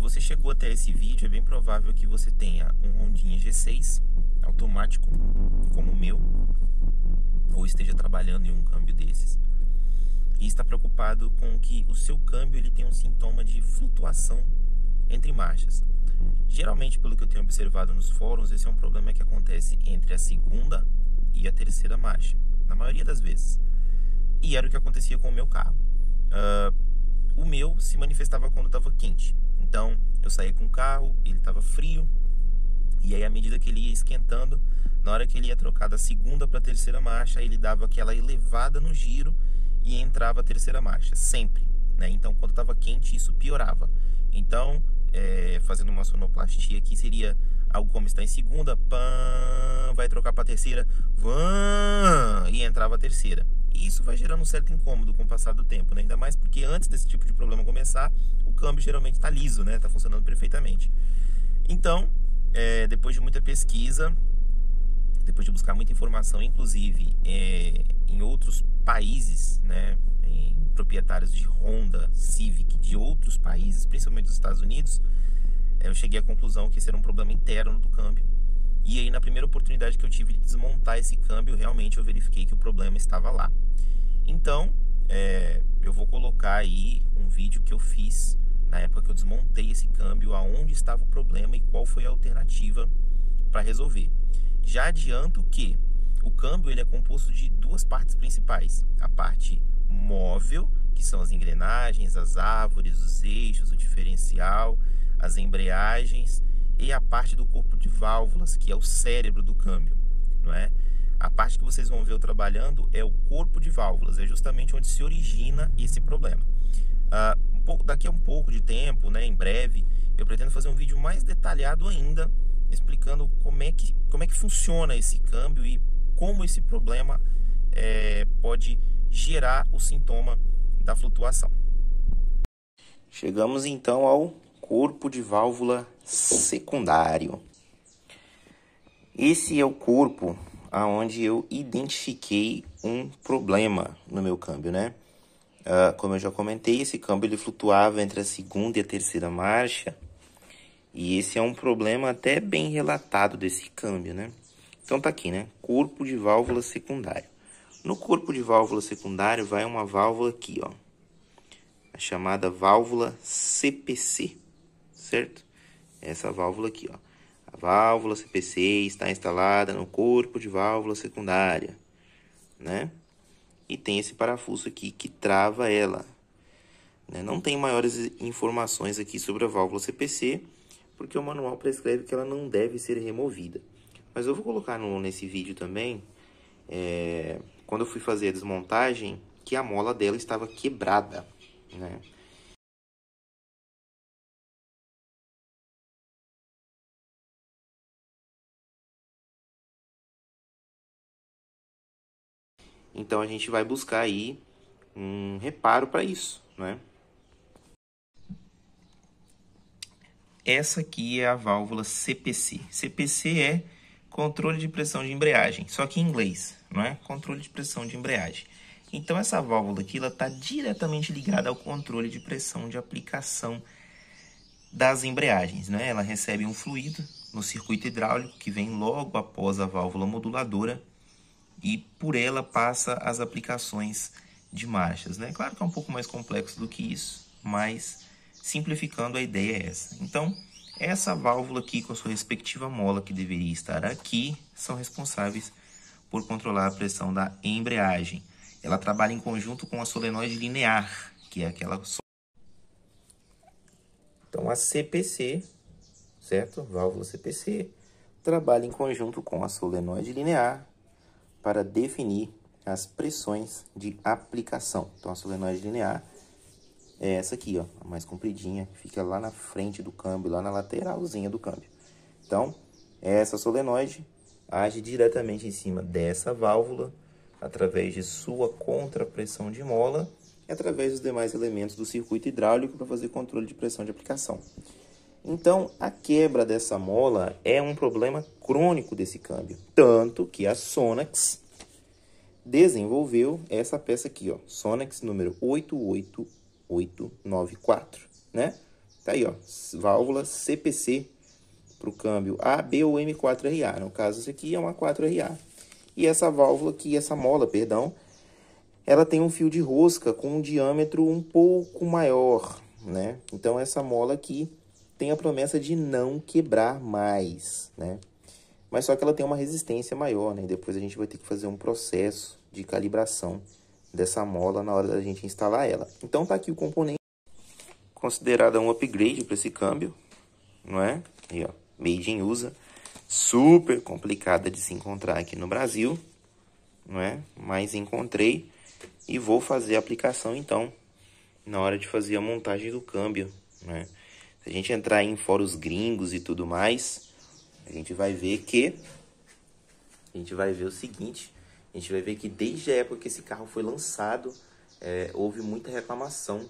você chegou até esse vídeo, é bem provável que você tenha um Hondinha G6 automático, como o meu, ou esteja trabalhando em um câmbio desses, e está preocupado com que o seu câmbio ele tem um sintoma de flutuação entre marchas. Geralmente, pelo que eu tenho observado nos fóruns, esse é um problema que acontece entre a segunda e a terceira marcha, na maioria das vezes. E era o que acontecia com o meu carro. O meu se manifestava quando estava quente. Então, eu saía com o carro, ele estava frio, e aí à medida que ele ia esquentando, na hora que ele ia trocar da segunda para a terceira marcha, ele dava aquela elevada no giro e entrava a terceira marcha, sempre, né? Então, quando estava quente, isso piorava. Então, fazendo uma sonoplastia aqui, seria algo como está em segunda, pam, vai trocar para a terceira, vam, e entrava a terceira. E isso vai gerando um certo incômodo com o passar do tempo, né? Ainda mais porque antes desse tipo de problema começar, o câmbio geralmente está liso, né? Está funcionando perfeitamente. Então, depois de muita pesquisa, depois de buscar muita informação, inclusive em outros países, né, em proprietários de Honda Civic de outros países, principalmente dos Estados Unidos, eu cheguei à conclusão que esse era um problema interno do câmbio. E aí, na primeira oportunidade que eu tive de desmontar esse câmbio, realmente eu verifiquei que o problema estava lá. Então, eu vou colocar aí um vídeo que eu fiz na época que eu desmontei esse câmbio, aonde estava o problema e qual foi a alternativa para resolver. Já adianto que o câmbio ele é composto de duas partes principais: a parte móvel, que são as engrenagens, as árvores, os eixos, o diferencial, as embreagens, e a parte do corpo de válvulas, que é o cérebro do câmbio, não é? A parte que vocês vão ver eu trabalhando é o corpo de válvulas, é justamente onde se origina esse problema. Daqui a um pouco de tempo, né, em breve, eu pretendo fazer um vídeo mais detalhado ainda, explicando como é que funciona esse câmbio e como esse problema pode gerar o sintoma da flutuação. Chegamos então ao corpo de válvula secundário. Esse é o corpo aonde eu identifiquei um problema no meu câmbio, né? Como eu já comentei, esse câmbio ele flutuava entre a segunda e a terceira marcha. E esse é um problema até bem relatado desse câmbio, né? Então tá aqui, né? Corpo de válvula secundário. No corpo de válvula secundário vai uma válvula aqui, ó. A chamada válvula CPC, certo? Essa válvula aqui, ó. A válvula CPC está instalada no corpo de válvula secundária, né? E tem esse parafuso aqui que trava ela, né? Não tem maiores informações aqui sobre a válvula CPC, porque o manual prescreve que ela não deve ser removida. Mas eu vou colocar nesse vídeo também, quando eu fui fazer a desmontagem, que a mola dela estava quebrada, né? Então a gente vai buscar aí um reparo para isso, né? Essa aqui é a válvula CPC. CPC é controle de pressão de embreagem, só que em inglês, não é? Controle de pressão de embreagem. Então essa válvula aqui ela está diretamente ligada ao controle de pressão de aplicação das embreagens, né? Ela recebe um fluido no circuito hidráulico que vem logo após a válvula moduladora e por ela passa as aplicações de marchas, né? Claro que é um pouco mais complexo do que isso, mas simplificando a ideia é essa. Então, essa válvula aqui com a sua respectiva mola que deveria estar aqui, são responsáveis por controlar a pressão da embreagem. Ela trabalha em conjunto com a solenoide linear, que é aquela... Então, a CPC, certo? Válvula CPC, trabalha em conjunto com a solenoide linear para definir as pressões de aplicação. Então, a solenoide linear é essa aqui, ó, a mais compridinha, que fica lá na frente do câmbio, lá na lateralzinha do câmbio. Então, essa solenoide age diretamente em cima dessa válvula, através de sua contrapressão de mola, e através dos demais elementos do circuito hidráulico para fazer controle de pressão de aplicação. Então, a quebra dessa mola é um problema crônico desse câmbio. Tanto que a Sonax desenvolveu essa peça aqui, ó, Sonax número 88894, né? Tá aí, ó, válvula CPC para o câmbio A, B ou M4RA. No caso, isso aqui é uma 4RA. E essa válvula aqui, essa mola, perdão, ela tem um fio de rosca com um diâmetro um pouco maior, né? Então, essa mola aqui tem a promessa de não quebrar mais, né? Mas só que ela tem uma resistência maior, né? Depois a gente vai ter que fazer um processo de calibração dessa mola na hora da gente instalar ela. Então, tá aqui o componente considerado um upgrade para esse câmbio, não é? Aí, ó, made in USA, super complicada de se encontrar aqui no Brasil, não é? Mas encontrei e vou fazer a aplicação então na hora de fazer a montagem do câmbio, né? Se a gente entrar em fóruns gringos e tudo mais, a gente vai ver o seguinte, a gente vai ver que desde a época que esse carro foi lançado, houve muita reclamação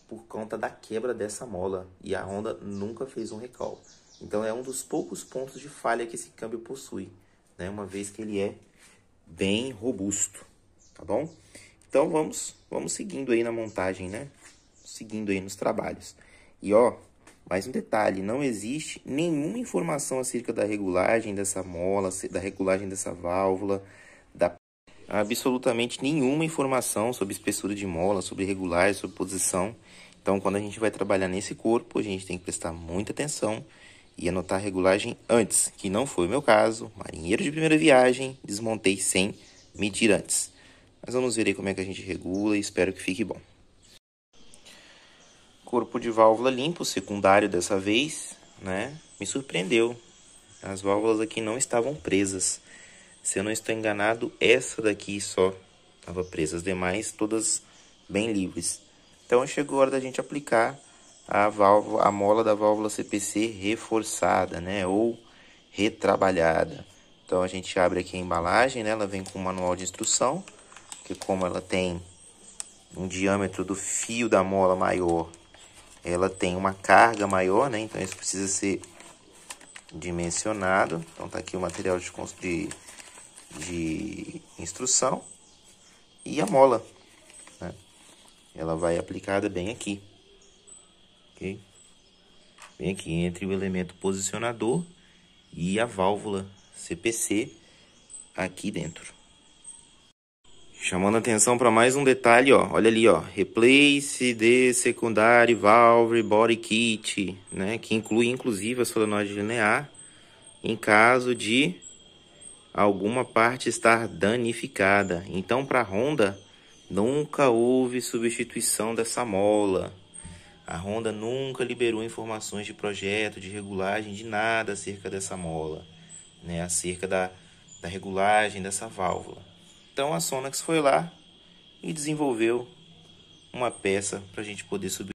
por conta da quebra dessa mola, e a Honda nunca fez um recall. Então é um dos poucos pontos de falha que esse câmbio possui, né? Uma vez que ele é bem robusto, tá bom? Então vamos seguindo aí na montagem, né? Seguindo aí nos trabalhos. E ó, mais um detalhe, não existe nenhuma informação acerca da regulagem dessa mola, da regulagem dessa válvula, absolutamente nenhuma informação sobre espessura de mola, sobre regulagem, sobre posição. Então, quando a gente vai trabalhar nesse corpo, a gente tem que prestar muita atenção e anotar a regulagem antes, que não foi o meu caso. Marinheiro de primeira viagem, desmontei sem medir antes. Mas vamos ver aí como é que a gente regula e espero que fique bom. Corpo de válvula limpo, secundário dessa vez, né? Me surpreendeu. As válvulas aqui não estavam presas. Se eu não estou enganado, essa daqui só estava presa. As demais todas bem livres. Então chegou a hora da gente aplicar a mola da válvula CPC reforçada, né? Ou retrabalhada. Então a gente abre aqui a embalagem, né? Ela vem com um manual de instrução, que como ela tem um diâmetro do fio da mola maior, ela tem uma carga maior, né? Então isso precisa ser dimensionado. Então tá aqui o material de instrução e a mola, né? Ela vai aplicada bem aqui, ok? Bem aqui entre o elemento posicionador e a válvula CPC aqui dentro. Chamando atenção para mais um detalhe, ó. Olha ali, ó. Replace the secondary valve body kit, né? Que inclui inclusive a solenoide linear em caso de alguma parte estar danificada. Então, para a Honda, nunca houve substituição dessa mola. A Honda nunca liberou informações de projeto, de regulagem, de nada acerca dessa mola, né? Acerca da regulagem dessa válvula. Então a Sonax foi lá e desenvolveu uma peça para a gente poder subir.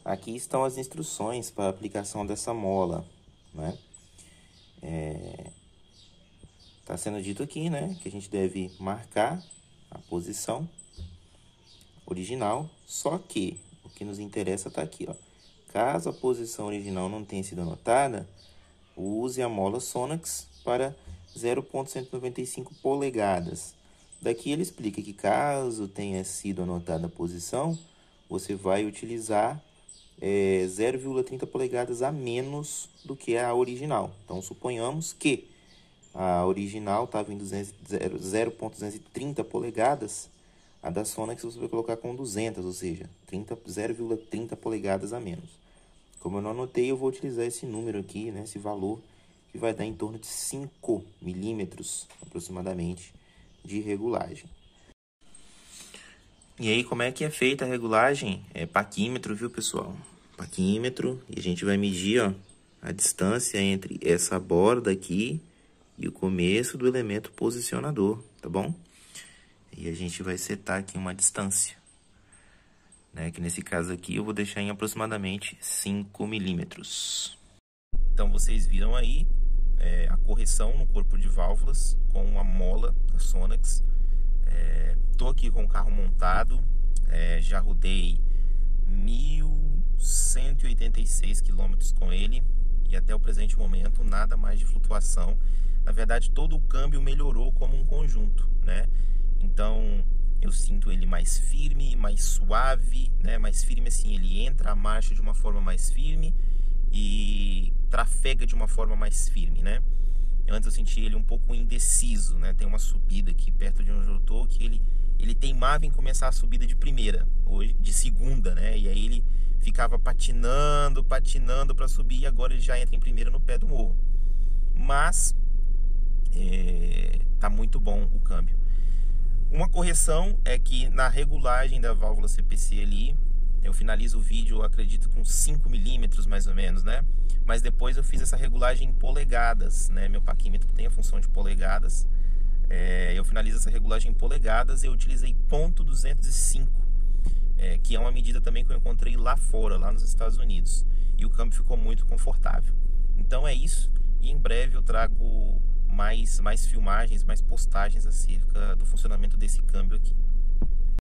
Aqui estão as instruções para a aplicação dessa mola, né? Tá sendo dito aqui, né, que a gente deve marcar a posição original, só que o que nos interessa tá aqui, ó. Caso a posição original não tenha sido anotada, use a mola Sonax para 0,195 polegadas. Daqui ele explica que caso tenha sido anotada a posição, você vai utilizar 0,30 polegadas a menos do que a original. Então, suponhamos que a original estava em 0,230 polegadas, a da Sonax você vai colocar com 200, ou seja, 0,30 polegadas a menos. Como eu não anotei, eu vou utilizar esse número aqui, né, esse valor, que vai dar em torno de 5 milímetros aproximadamente de regulagem. E aí, como é que é feita a regulagem? É paquímetro, viu, pessoal? Paquímetro, e a gente vai medir, ó, a distância entre essa borda aqui e o começo do elemento posicionador, tá bom? E a gente vai setar aqui uma distância, né? Que nesse caso aqui eu vou deixar em aproximadamente 5 milímetros. Então vocês viram aí a correção no corpo de válvulas com a mola da Sonax. Tô aqui com o carro montado, já rodei 1.186 quilômetros com ele e até o presente momento nada mais de flutuação. Na verdade, todo o câmbio melhorou como um conjunto, né? Então, Eu sinto ele mais firme, mais suave, né? Mais firme assim, ele entra a marcha de uma forma mais firme e trafega de uma forma mais firme, né? Antes eu senti ele um pouco indeciso, né? Tem uma subida aqui perto de onde eu tô que ele teimava em começar a subida de primeira, hoje de segunda, né? E aí ele ficava patinando para subir e agora ele já entra em primeira no pé do morro. Mas tá muito bom o câmbio. Uma correção é que na regulagem da válvula CPC ali, eu finalizo o vídeo, eu acredito, com 5 milímetros mais ou menos, né? Mas depois eu fiz essa regulagem em polegadas, né? Meu paquímetro tem a função de polegadas. Eu finalizo essa regulagem em polegadas e eu utilizei .205, que é uma medida também que eu encontrei lá fora, lá nos Estados Unidos. E o câmbio ficou muito confortável. Então é isso, e em breve eu trago mais filmagens, mais postagens acerca do funcionamento desse câmbio aqui.